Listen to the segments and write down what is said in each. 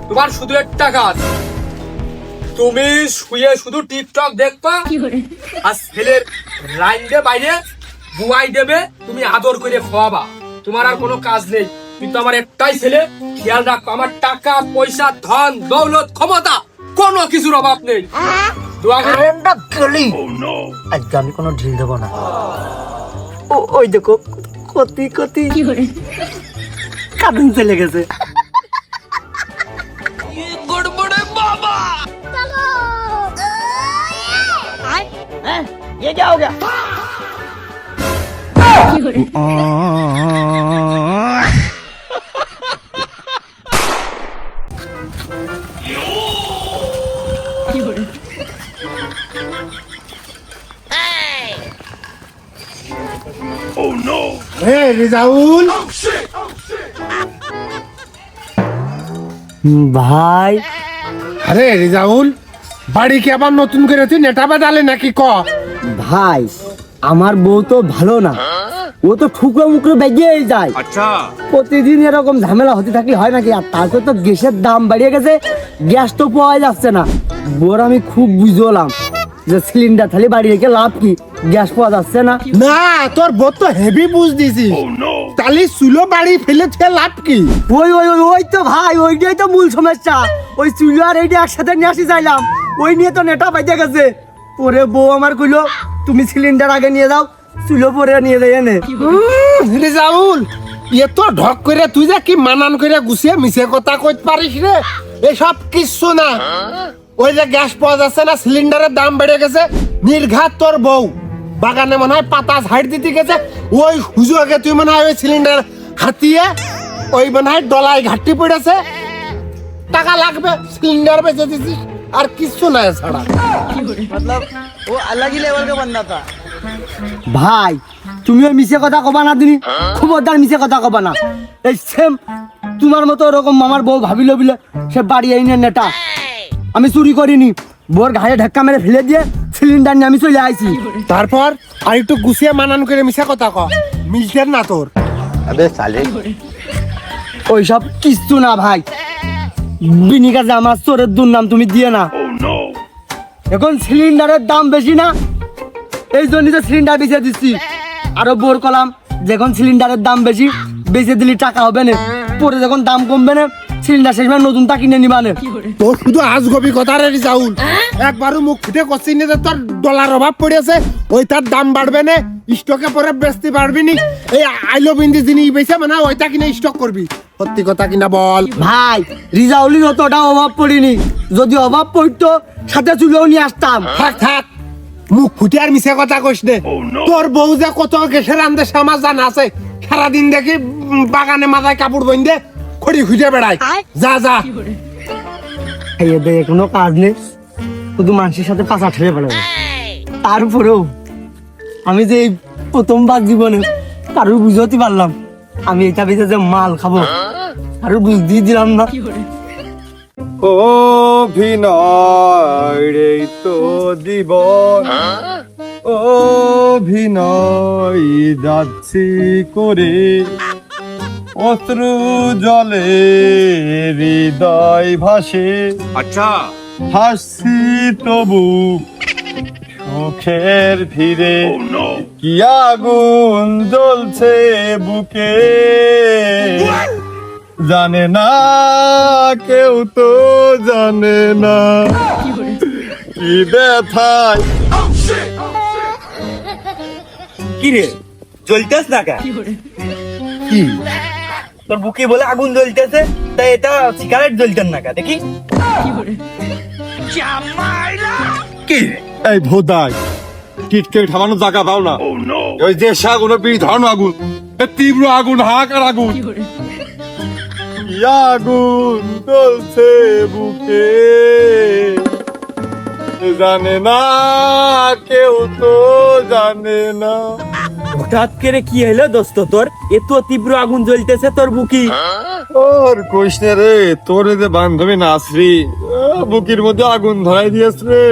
তোমার শুধু একটা কাজ, তুমি শুয়ে শুধু টিকটক দেখবা আর ছেলের লাইনে বাইরে বুয়াই দেবে, তুমি আদর করে খাওয়াবা। তোমার আর কোনো কাজ নেই, কিন্তু আমার একটাই ছেলে, খেয়াল রাখবো আমার টাকা পয়সা ধন দৌলত ক্ষমতা কোনো কিছুর অভাব নেই। দোয়া করো। আজকে আমি কোনো ঢিল দেবো না। ওই দেখো কতি কতি কাঁদুন চলে গেছে। ये क्या हो गया? Oh no! Hey, রিজাউল ভাই আরে রিজাউল, বাড়ি কি আবার নতুন করে তুই নেটা বাদালে নাকি ক? ভাই আমার বউ তো ভালো না, ও তো ঠুকরো মুকরো বেগিয়ে যায়। अच्छा প্রতিদিন এরকম ঝামেলা হতে থাকলে হয় নাকি? আর তারপর তো গ্যাসের দাম বাড়িয়ে গেছে, গ্যাস তো পাওয়া যাচ্ছে না। বোর আমি খুব বুঝলাম যে সিলিন্ডার খালি বাড়ি রেখে লাভ কি, গ্যাস পাওয়া যাচ্ছে না। না, তোর বউ তো হেভি বুঝ দিছিস। তালি চুলো বাড়ি ফেলে থেকে লাভ কি? ওই ওই ওই ওই তো ভাই, ওইটাই তো মূল সমস্যা। ওই চুলো আর এইটা একসাথে নিয়ে আসি চাইলাম, ওই নিয়ে তো নেটা বাইতে গেছে। পরে বউ আমার কইলো তুমি সিলিন্ডার আগে নিয়ে যাও, চুলো পরে নিয়ে যাই এনে। রিজাউল, এ তো ঢক করে তুই যে কি মানান করে গুছিয়ে মিছে কথা কইতে পারিস রে? এসব কিচ্ছু না। ওই যে গ্যাস পাওয়া যাচ্ছে না, সিলিন্ডারের দাম বেড়ে গেছে, নির্ঘাত তোর বউ বাগানে মনে হয় পাতা ঝাড় দিতে গেছে, ওই হুজুরকে তুই মনে হয় ওই সিলিন্ডার হাতিয়ে ওই মনে হয় ডলায় ঘাটতি পড়েছে, টাকা লাগবে, সিলিন্ডার বেঁচে দিছিস, আর কিচ্ছু নাই ছাড়া। मतलब वो अलग ही लेवल का बंदा था। ভাই তুমি ওই মিছে কথা কবা না, তুমি খবরদার মিছে কথা কবা না। এই সেম তোমার মতো ওরকম আমার বউ ভাবিল বিলে সে বাড়ি আইনে নেটা। আমি চুরি করিনি, বোর ঘাড়ে ধাক্কা মেরে ফেলে দিয়ে সিলিন্ডার নিয়ে আমি চলে আইছি। তারপর আর একটু গুছিয়ে মানান করে মিশা কথা ক, মিলছে না তোর। ওইসব কিচ্ছু না ভাই, বিনি কাজে আমার চোরের দুর্নাম তুমি দিয়ে না। এখন সিলিন্ডারের দাম বেশি না, এই জন্য তো সিলিন্ডার বেঁচে দিচ্ছি। আরো বোর কলাম যখন সিলিন্ডারের দাম বেশি, বেঁচে দিলে টাকা হবে না, পরে যখন দাম কমবে না সিলিন্ডার শেষ মানে নতুনটা কিনে নিবা না। তোর শুধু আজগবি কথা রে রিজাউল, একবারও মুখ ফুটে করছিস না যে তোর ডলার অভাব পড়েছে, ওই তার দাম বাড়বে না, স্টকে পরে বেচতে পারবি নি। এই আইলো বিন্দি জিনিস বেচে মানে ওইটা কিনে স্টক করবি, সত্যি কথা কিনা বল। ভাই রিজাউলির অতটা অভাব পড়িনি, যদি অভাব পড়তো সাথে চুলেও নিয়ে আসতাম। থাক থাক, মুখ ফুটে আর মিশে কথা কইস নে। তোর বউ যে কত গেছের আন্দে সামাজ জানা আছে, সারাদিন দেখি বাগানে মাথায় কাপড় বইন্দে খড়ি খুঁজে বেড়ায়। যা যা, এদের কোনো কাজ নেই, শুধু মানুষের সাথে পাশা ঠেলে বেড়াবে। তারপরেও আমি যে এই প্রথমবার জীবনে কারোর বুঝতে পারলাম আমি এটা বেঁচে যে মাল খাবো, কারোর বুঝতেই দিলাম না। অভিনয় রে তো জীবন, অভিনয় যাচ্ছি করে, অশ্রু জলে হৃদয় ভাসে, अच्छा হাসছি তবু সুখের ফিরে, কি আগুন জ্বলছে বুকে, জানে না কেউ তো জানে না, কি ব্যথায়। কি রে জ্বলতেছ না কে? কি তোর বুকে বলে আগুন জ্বলতেছে, তাই এটা সিগারেট জ্বলতেন না কে? দেখি কি এই ভোদাই টিটকে থামানো জায়গা পাও না, ওই যে আগুন বিড়ি ধরানো আগুন, এ তীব্র আগুন, হাহাকার আগুন, কি আগুন জ্বলছে বুকে, জানে না কেউ তো জানে না। হঠাৎ করে কি হলো দোস্ত তোর? এত তীব্র আগুন জ্বলতেছে তোর বুকি? ওর কৃষ্ণ রে, তোর এই যে বান্ধবী নাসরি বুকির মধ্যে আগুন ধরাই দিয়েছে রে।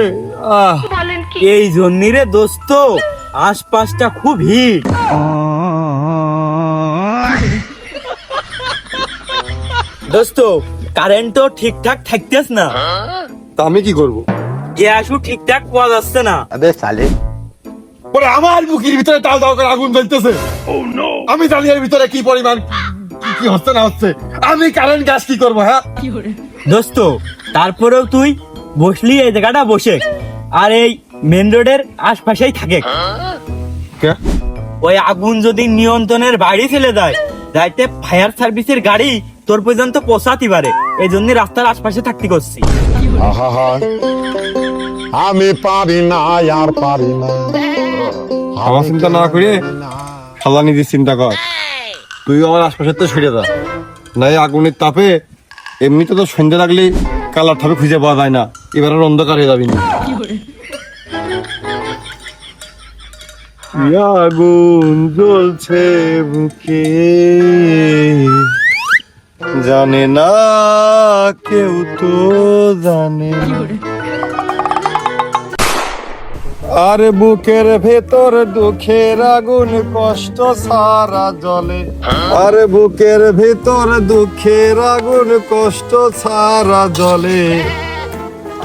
এই জন্যই রে দোস্ত আশপাশটা খুব হিট। দোস্ত কারেন্ট তো ঠিকঠাক থাকতেছ না, তা আমি কি করব? গ্যাসও ঠিকঠাক পাওয়া যাচ্ছে না। ওরে আমার বুকের ভিতরে টাল টাল করে আগুন জ্বলতেছে। আমি জানি এর ভিতরে কি পরিমাণ কি হচ্ছে না হচ্ছে। আমি কারেন্ট গ্যাস কি করবো? হ্যাঁ দোস্ত, তারপরেও তুই বসলি এই জায়গাটা বসে, আর এই মেন রোডের আশপাশেই থাকে। কে? ওই আগুন যদি নিয়ন্ত্রণের বাইরে ফেলে দেয়, যাইতে ফায়ার সার্ভিসের গাড়ি তোর পর্যন্ত পৌঁছাতে পারে। এই জন্য রাস্তার আশপাশে থাকতে করছি। আহা আমি পারি না আর পারি না। আমার চিন্তা না করে খালা নিজের চিন্তা কর। তুই আমার আশপাশে তো সরে যা, নাই আগুনের তাপে এমনিতে তো সন্ধ্যা লাগলে কালার ঠাপে খুঁজে পাওয়া যায় না, এবার আর অন্ধকার হয়ে যাবি না। আগুন জ্বলছে বুকে, জানে না কেউ তো জানে। আর বুকের ভেতর দুঃখের আগুন কষ্ট সারা জলে। আর বুকের ভেতর দুঃখের আগুন কষ্ট সারা জলে।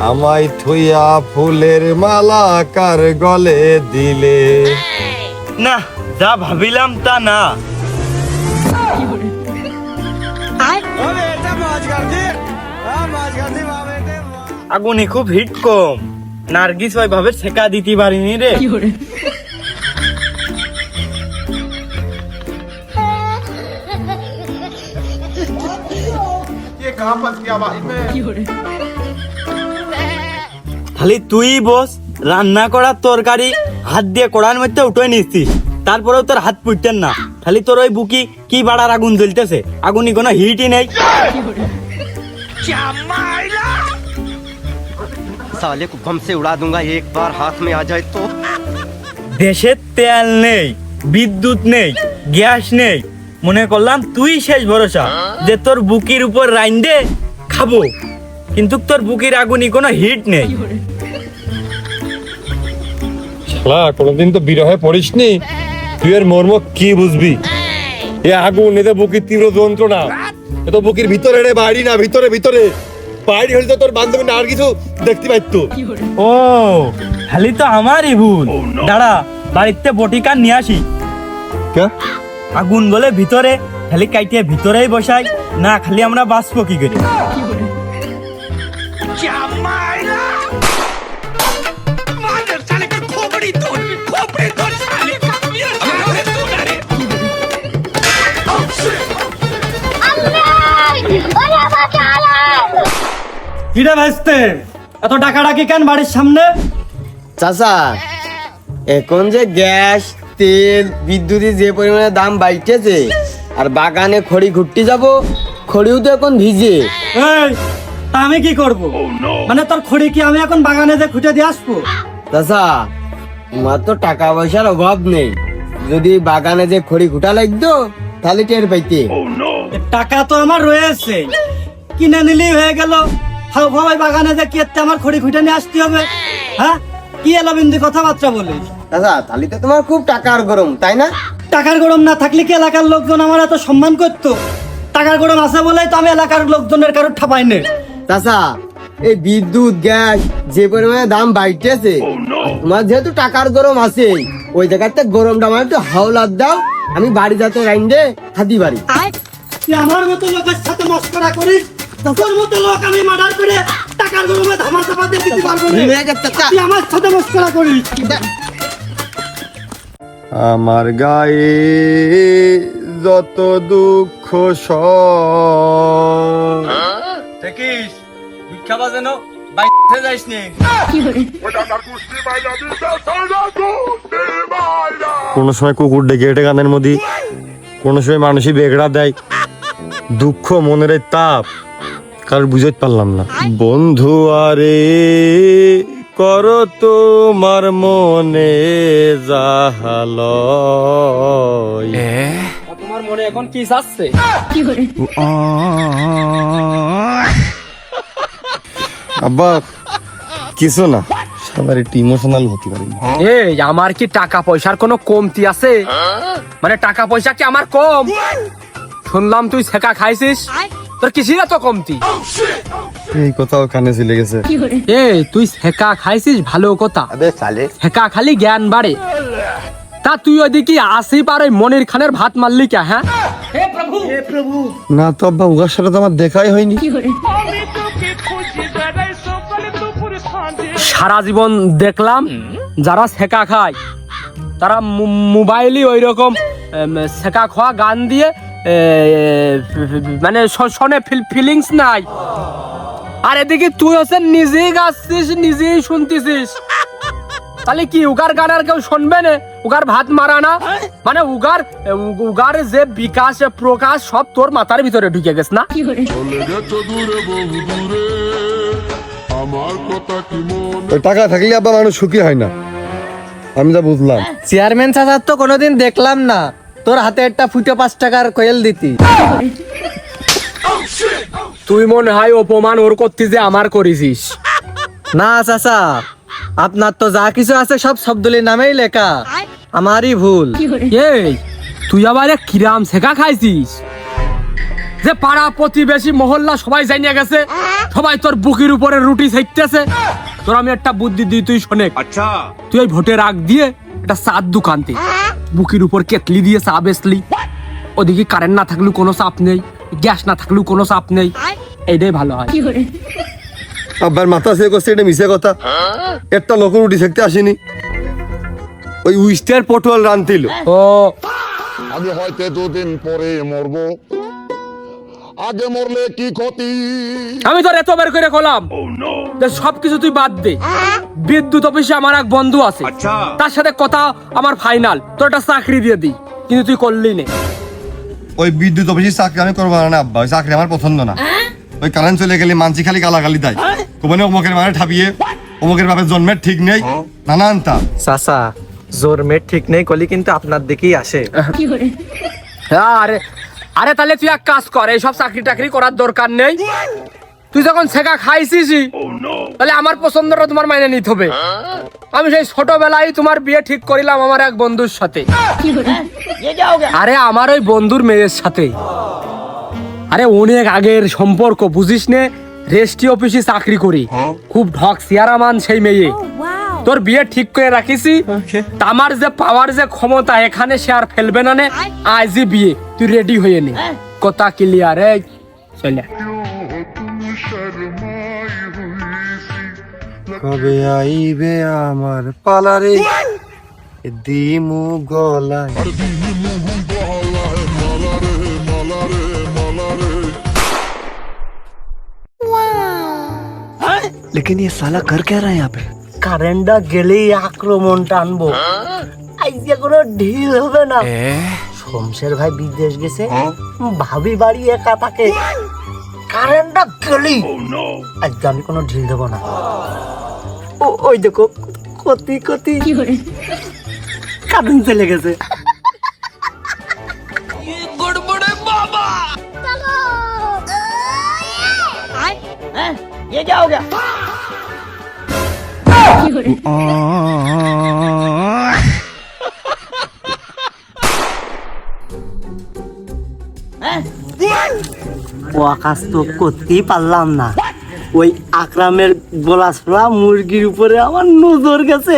আমায় থুইয়া ফুলের মালা কার গলে দিলে। না, যা ভাবিলাম তা না। আগুনে খুব হিট কম, নার্গিস ওইভাবে ছেকা দিতে পারিনি রে। খালি তুই বস, রান্না করার তরকারি হাত দিয়ে কড়ার মধ্যে উঠে নিচ্ছিস, তারপরেও তোর হাত পুড়তেন না। খালি তোর ওই বুকি কি বাড়ার আগুন জ্বলতেছে, আগুনই কোনো হিটই নেই। साले को बम से उड़ा दूंगा एक बार हाथ में आ जाए तो। দেশের তেল নেই, বিদ্যুৎ নেই, গ্যাস নেই, মনে করলাম তুই শেষ ভরসা যে তোর বুকির উপর রাইন্দে খাবো, কিন্তু তোর বুকির আগুনই কোনো হিট নেই। শালা কোনোদিন তো বিরহে পড়িসনি, তুই এর মর্ম কি বুঝবি? এ আগুন, এতে বুকের তীব্র যন্ত্রণা, এ তো বুকের ভিতরে রে, বাইরে না, ভিতরে ভিতরে। বাইরে হলে তো তোর বান্ধবী না আর কিছু দেখতে পাইতো। ও, খালি তো আমারই ভুল। দাঁড়া, বাড়িতে বটিকার নিয়ে আসি। কে? আগুন বলে ভিতরে, খালি কাইটিয়ে ভিতরেই বসাই না, খালি আমরা বাঁচবো কি করে? কিরে ভাইস্তে, এত ডাকাডাকি কেন বাড়ির সামনে? চাচা, এখন যে গ্যাস তেল বিদ্যুতের যে পরিমাণে দাম বাইটেছে, আর বাগানে খড়ি ঘুরতে যাব, খড়িও তো এখন ভিজে। এই, তা আমি কি করব? মানে তোর খড়ি কি আমি এখন বাগানে যে খুঁটে দিয়ে আসবো? চাচা, তোমার তো টাকা পয়সার অভাব নেই, যদি বাগানে যে খড়ি ঘুটা লাগতো তাহলে টের পাইতে। টাকা তো আমার রয়েছে, কিনে নিলেই হয়ে গেল। হাও ভাই বাগানে যে কি আমার খড়ি খুঁটে নিয়ে আসতে হবে? হ্যাঁ, কি এলো বিন্দু কথাবার্তা বলিস? চাচা, তাহলে তো তোমার খুব টাকার গরম, তাই না? টাকার গরম না থাকলে কি এলাকার লোকজন আমার এত সম্মান করতো? টাকার গরম আছে বলেই তো আমি এলাকার লোকজনের কারোর ঠাপাই নেই। চাচা, এই বিদ্যুৎ গ্যাস যে পরিমাণে দাম বাইটেছে, তোমার যেহেতু টাকার গরম আছে, ওই জায়গাতে গরমটা আমার একটু হাওলাত দাও, আমি বাড়ি যাতে রাইন্দে খাদি বাড়ি। তুই আমার মতো লোকের সাথে মস্করা করিস? তোর মতো লোক আমি মার্ডার করে টাকার গরমে ধামা চাপা দিয়ে দিতে পারবো না। তুই আমার সাথে মস্করা করিস? আমার গায়ে যত দুঃখ দেখিস ভিক্ষাবা যেন বাইরে যাইস নে। কোনো সময় কুকুর ডেকে এটে গানের মধ্যে, কোনো সময় মানুষই বেগড়া দেয়। দুঃখ মনের এই তাপ কারোর বুঝতে পারলাম না। বন্ধু আরে কর তোমার মনে জাহাল, তোমার মনে এখন কি চাচ্ছে? আব্বা কিছু না, সবার একটু ইমোশনাল হতে পারি। এই, আমার কি টাকা পয়সার কোনো কমতি আছে? মানে টাকা পয়সা কি আমার কম? শুনলাম তুই ছেকা খাইছিস, তোর কিসির এত কমতি? এই কথাও কানে চলে গেছে। এই তুই শেখা খাইছিস ভালো কথা, শেখা খালি জ্ঞান বাড়ে। তা তুই ওইদিকে আসি পার ওই মনির খানের ভাত মারলি কে? হ্যাঁ, না তো আব্বা, উগার সাথে তো আমার দেখাই হয়নি। সারা জীবন দেখলাম যারা শেখা খায় তারা মোবাইলই ওই রকম শেখা খাওয়া গান দিয়ে মানে শোনে, ফিলিংস নাই। আর এদিকে তুই হচ্ছে নিজেই গাচ্ছিস, নিজেই শুনতেছিস, তাহলে কি উগার গান আর কেউ শুনবে না? উগার ভাত মারা না মানে উগার যে বিকাশ প্রকাশ সব তোর মাথার ভিতরে ঢুকে গেছে না? ওই টাকা থাকলে আব্বা মানুষ সুখী হয় না, আমি যা বুঝলাম। চেয়ারম্যান চাচার তো কোনোদিন দেখলাম না তোর হাতে একটা ফুটে 5 টাকার কোয়েল দিতি। তুই মনে হয় অপমান ওর করতে যে আমার করেছিস। না চাচা, আপনার তো যা কিছু আছে সব শব্দলির নামেই লেখা, আমারই ভুল। এই তুই আবার এক কিরাম শেখা খাইছিস যে পাড়া প্রতিবেশী মহল্লা সবাই জানিয়ে গেছে, সবাই তোর বুকের উপরে রুটি ছেকতেছে। তোর আমি একটা বুদ্ধি দিই, তুই শোনে। अच्छा তুই ওই ভোটের আগ দিয়ে একটা চার দোকানতে বুকের উপর কেতলি দিয়ে চা বেচলি, ওদিকে কারেন্ট না থাকলেও কোনো চাপ নেই, গ্যাস না থাকলেও কোনো চাপ নেই, এইটাই ভালো হয়। আব্বার মাথা সে করছে, এটা মিশে কথা। একটা লোক রুটি শিখতে আসেনি, ওই উইস্টার পটল রান্তিল। ও আমি হয়তো 2 দিন পরে মরবো, আগে মরলে কি ক্ষতি? আমি তোর এত বের করে কলাম যে সবকিছু তুই বাদ দে। বিদ্যুৎ অফিসে আমার এক বন্ধু আছে, अच्छा তার সাথে কথা আমার ফাইনাল, তোর একটা চাকরি দিয়ে দিই, কিন্তু তুই করলি না। ওই বিদ্যুৎ অফিসের চাকরি আমি করবো না আব্বা, ওই চাকরি আমার পছন্দ না। ওই কারেন্ট চলে গেলে মানসি খালি গালাগালি দেয়, কোবানে অমুকের মানে ঠাপিয়ে, অমুকের বাপের জন্মের ঠিক নেই, নানান তা। চাচা জোর মেট ঠিক নেই কলি কিন্তু আপনার দিকেই আসে। আরে আরে তাহলে তুই এক কাজ কর, এইসব চাকরি টাকরি করার দরকার নেই। তুই যখন শেখা খাইছিস তাহলে আমার পছন্দটা তোমার মাইনে নিতে হবে। আমি সেই ছোটবেলায় তোমার বিয়ে ঠিক করিলাম আমার এক বন্ধুর সাথে। আরে আমার ওই বন্ধুর মেয়ের সাথে, আরে অনেক আগের সম্পর্ক, বুঝিস নে, রেস্টি অফিসে চাকরি করি, খুব ঢক সিয়ারামান সেই মেয়ে। তোর বিয়ে ঠিক করে রাখিছি, আমার যে পাওয়ার যে ক্ষমতা এখানে সে আর ফেলবে না নে। আজই বিয়ে, তুই রেডি হয়ে নে, কথা ক্লিয়ার। এই চলে কবে আইবে আমার পালারে দিমু গলায়। लेकिन ये साला कर क्या रहा है यहाँ पे? কারেন্টটা গেলেই আক্রমণটা আনবো, আজকে কোনো ঢিল হবে না। শমশের ভাই বিদেশ গেছে, ভাবি বাড়ি একা থাকে, কারেন্টটা গেলেই আজকে আমি কোনো ঢিল দেবো না। ওই দেখো কতি কতি কারেন্ট চলে গেছে। ये क्या हो गया? ও আকাশ তো করতেই পারলাম না, ওই আকরামের গলা ছোড়া মুরগির উপরে আমার নজর গেছে।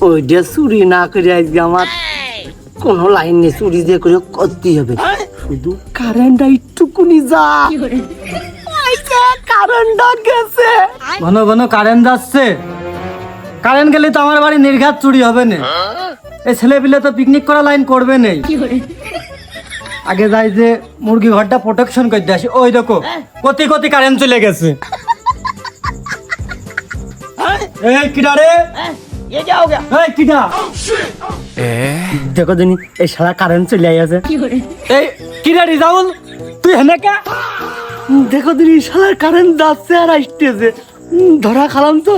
ওইটা চুরি না করে আজকে আমার কোনো লাইন নেই, চুরি দিয়ে করে করতেই হবে। শুধু কারেন্টটা একটুকুনি যা, কারেন্টটা গেছে, ঘন ঘন কারেন্ট যাচ্ছে। কারেন্ট গেলে তো আমার বাড়ি নির্ঘাত চুরি হবে না। এই ছেলে পিলে তো পিকনিক করা লাইন করবে নেই। আগে যাই যে মুরগি ঘরটা প্রোটেকশন করতে আসি। ওই দেখো কতি কতি কারেন্ট চলে গেছে। এই কিডা রে? ये क्या हो गया? এই কিডা? দেখো দিনি এই সারা কারেন্ট চলে গেছে। এই কিডা রিজাউল, তুই হেনে কা? দেখো দিনি সারা কারেন্ট যাচ্ছে আর আসতেছে, ধরা খালাম তো।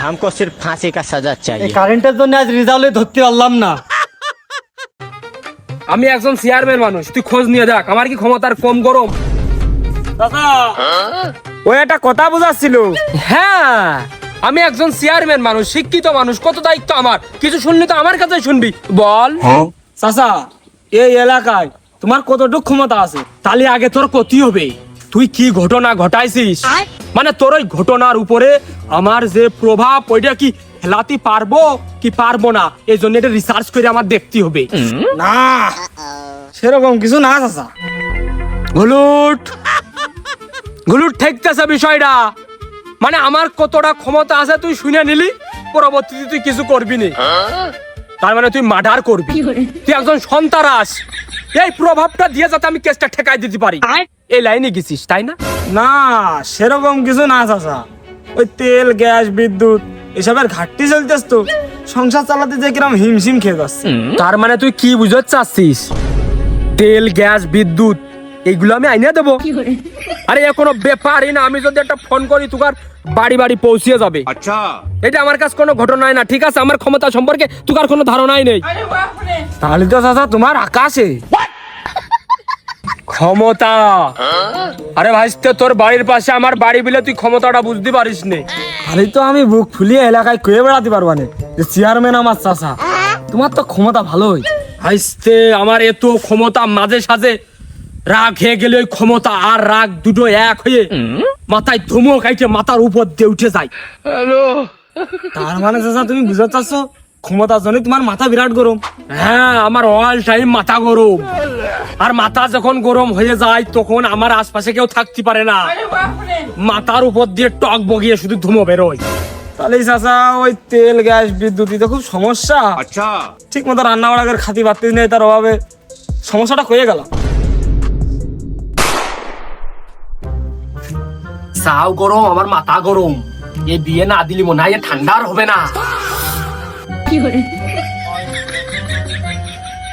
हमको सिर्फ फांसी का सजा এই चाहिए। কারেন্টের জন্য আজ রিজাউলে ধরতে পারলাম না। আমি একজন চেয়ারম্যান মানুষ, তুই খোঁজ নিয়ে দেখ আমার কি ক্ষমতার কম গরম। ওই একটা কথা বোঝাচ্ছিল। হ্যাঁ, আমি একজন চেয়ারম্যান মানুষ, শিক্ষিত মানুষ, কত দায়িত্ব আমার। কিছু শুনলি তো আমার কাছে শুনবি, বল। চাচা এই এলাকায় তোমার কতটুকু ক্ষমতা আছে তাহলে আগে তোর ক্ষতি হবে তুই কি ঘটনা ঘটাইছিস মানে তোর ওই ঘটনার উপরে আমার যে প্রভাব ওইটা কি হেলাতে পারবো কি পারবো না এই জন্য এটা রিসার্চ করে আমার দেখতে হবে না সেরকম কিছু না চাচা। গুলুট গুলুট ঠেকতেছে বিষয়টা মানে আমার কতটা ক্ষমতা আছে তুই শুনে নিলি পরবর্তীতে তুই কিছু করবি না তার মানে তুই মার্ডার করবি তুই একজন সন্তারাস এই প্রভাবটা দিয়ে যাতে আমি কেসটা ঠেকাই দিতে পারি এই লাইনে গেছিস তাই না না সেরকম কিছু না চাচা, ওই তেল গ্যাস বিদ্যুৎ এসবের ঘাটতি চলতেছ তো সংসার চালাতে যে কিরম হিমশিম খেয়ে যাচ্ছে। তার মানে তুই কি বুঝতে চাচ্ছিস তেল গ্যাস বিদ্যুৎ এইগুলো আমি আইনে দেবো আরে এ কোনো ব্যাপারই না আমি যদি একটা ফোন করি তোর বাড়ি বাড়ি পৌঁছিয়ে যাবে अच्छा এটা আমার কাছে কোনো ঘটনাই না ঠিক আছে আমার ক্ষমতা সম্পর্কে তোর কোনো ধারণাই নেই তাহলে তো চাচা তোমার আকাশে ক্ষমতা আরে ভাইস্তে তোর বাড়ির পাশে আমার বাড়ি বলে তুই ক্ষমতাটা বুঝতে পারিস নে খালি তো আমি বুক ফুলিয়ে এলাকায় কয়ে বেড়াতে পারবা না যে চেয়ারম্যান আমার চাচা, তোমার তো ক্ষমতা ভালোই। ভাইস্তে আমার এত ক্ষমতা মাঝে সাঝে রাগ হয়ে গেলে ওই ক্ষমতা আর রাগ দুটো এক হয়ে মাথায় ধুমো খাইতে মাথার উপর দিয়ে উঠে যায় তার মানে চাচা তুমি বুঝতে চাচ্ছো ক্ষমতার জন্য তোমার মাথা বিরাট গরম। হ্যাঁ আমার অল টাইম মাথা গরম আর মাথা যখন গরম হয়ে যায় তখন আমার আশপাশে কেউ থাকতে পারে না মাথার উপর দিয়ে টক বগিয়ে শুধু ধুমো বেরোয় তাহলে চাচা ওই তেল গ্যাস বিদ্যুৎ তো খুব সমস্যা, अच्छा ঠিক মতো রান্না বাড়ার খাতি বাড়তে নেই তার অভাবে সমস্যাটা হয়ে গেল। চাও গরম আমার মাথা গরম এই বিয়ে না দিলি মনে হয় ঠান্ডা আর হবে না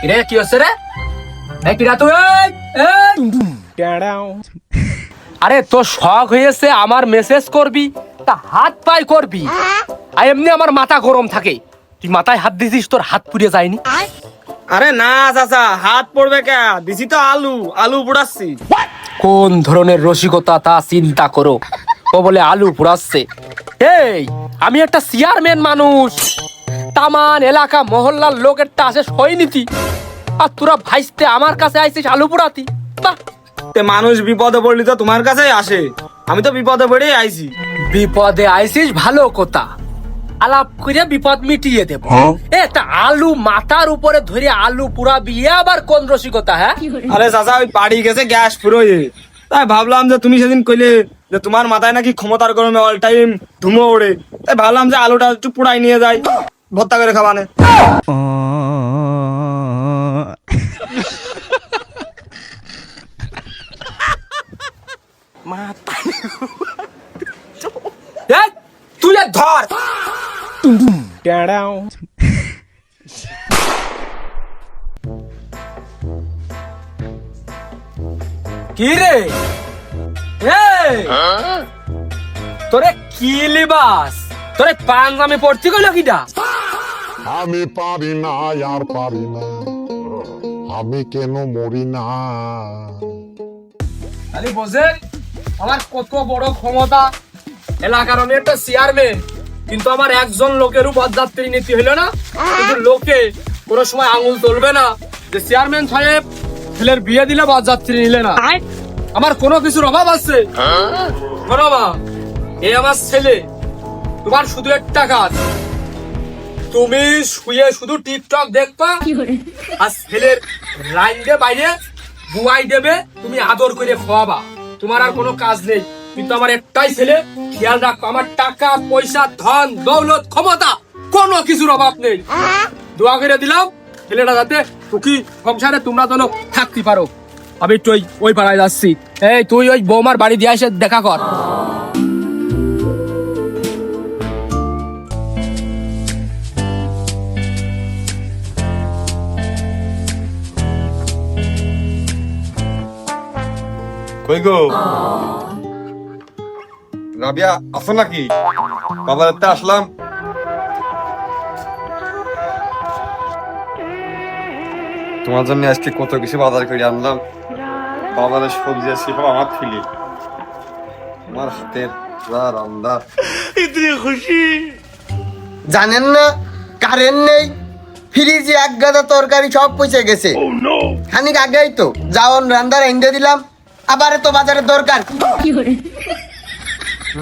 রে কি হচ্ছে রে এই কিরা তুই আরে তোর শখ হয়েছে আমার মেসেজ করবি তা হাত পাই করবি আর এমনি আমার মাথা গরম থাকে তুই মাথায় হাত দিছিস তোর হাত পুড়ে যায়নি আরে না চাচা হাত পড়বে কে, দিছি তো আলু আলু পোড়াচ্ছি। কোন ধরনের রসিকতা তা চিন্তা করো ও বলে আলু পোড়াচ্ছে এই আমি একটা চেয়ারম্যান মানুষ তামান এলাকা মহল্লার লোকের আসে সৈনীতি আর তোরা ভাইস্তে আমার কাছে আইছিস আলু পোড়াতি বাহ তে মানুষ বিপদে পড়লি তো তোমার কাছেই আসে, আমি তো বিপদে পড়েই আইছি। বিপদে আইছিস ভালো কথা আলাপ করে বিপদ মিটিয়ে দেব একটা আলু মাথার উপরে ধরে আলু পুরা বিয়ে আবার কোন রসিকতা হ্যাঁ আরে চাচা ওই বাড়ি গেছে গ্যাস ফুরোয়, তাই ভাবলাম যে তুমি সেদিন কইলে যে তোমার মাথায় নাকি ক্ষমতার গরমে অল টাইম ধুমো ওড়ে, তাই ভাবলাম যে আলুটা একটু পুড়াই নিয়ে যাই ভর্তা করে খাবানে। এই, তুই এ ধর কি রে এই, তোরে কি লিবাস তোরে পাঞ্জামে পড়তে গেল কিটা আমি পারি না আর পারি না, আমি কেন মরি না। খালি বোঝেন আমার কত বড় ক্ষমতা এলাকার আমি একটা চেয়ারম্যান কিন্তু আমার একজন লোকের উপর যাত্রী নীতি হইলো না কিন্তু লোকে কোনো সময় আঙুল তুলবে না যে চেয়ারম্যান সাহেব ছেলের বিয়ে দিলে বরযাত্রী নিলে না আমার কোনো কিছুর অভাব আছে শোনো মা এই আমার ছেলে তোমার শুধু একটা কাজ তুমি শুয়ে শুধু টিকটক দেখবা আর ছেলের লাইনে বাইরে বুয়াই দেবে তুমি আদর করে খাওয়াবা তোমার আর কোনো কাজ নেই কিন্তু আমার একটাই ছেলে খেয়াল রাখো আমার টাকা পয়সা ধন দৌলত ক্ষমতা কোনো কিছুর অভাব নেই দোয়া করে দিলাম ছেলেটা যাতে সুখী সংসারে তোমরা যেন থাকতে পারো আমি একটু ওই পাড়ায় যাচ্ছি এই তুই ওই বৌমার বাড়ি দিয়ে এসে দেখা কর কই গো রাবিয়া আছো নাকি? বাজারেতে আসলাম। তোমার জন্য আজকে কত কিছু বাজার করে আনলাম। বাজারে সবজি আছে সব আমার ফিলি, আমার হাতের যা রান্না। জানেন না কারেন্ট নেই, ফ্রিজে এক গাদা তরকারি সব পচে গেছে। খানিক আগেই তো যাওন রান্দার এনে দিলাম, আবার তো বাজারের দরকার।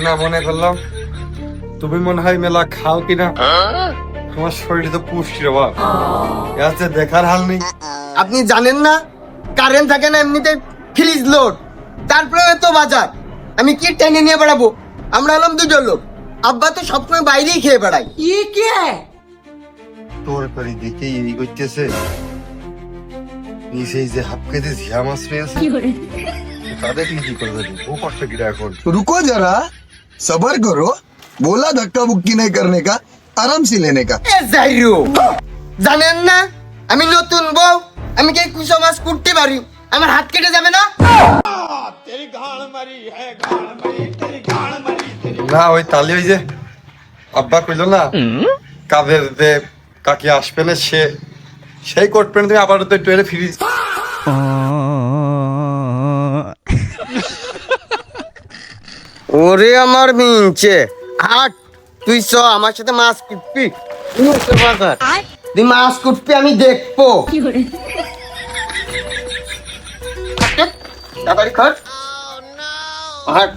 না মনে করলাম তুমি মনে হয় মেলা খাও কিনা, তোমার শরীরে তো পুষ্টির অভাব, আছে দেখার হাল নেই। আপনি জানেন না কারেন্ট থাকে না, এমনিতে ফ্রিজ লোড, তারপরে তো বাজার। আমি কি টেনে নিয়ে বেড়াবো? আমরা হলাম দুজন লোক, আব্বা তো সবসময় বাইরেই খেয়ে বেড়াই। তোর বাড়ি দেখেই এই করতেছে, নিচেই যে হাফ কেজি ঝিয়া মাছ পেয়েছে তাদের কি করে দেবে? ও কষ্ট কিরা এখন। रुको जरा सबर करो, बोला धक्का बुक्की नहीं करने का, आराम से लेने का। এ যাইরো, জানেন না আমি নতুন বউ, আমি কি কুসো মাছ কুটতে পারি? আমার হাত কেটে যাবে না? না ওই তালি ওই যে আব্বা কইলো না কাদের যে কাকি আসবে না, সেই কোট প্যান্ট তুমি আবার তো একটু এর ফ্রিজ। ওরে আমার মিনচে হাট, তুই চ আমার সাথে মাছ কুটবি। তুই মাছ কুটবি, আমি দেখবো। তাড়াতাড়ি খট, হাট।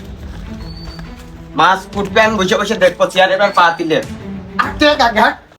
মাছ কুটবি, আমি বসে বসে দেখবো চেয়ারে এবার পা দিলে। হাট, হাট।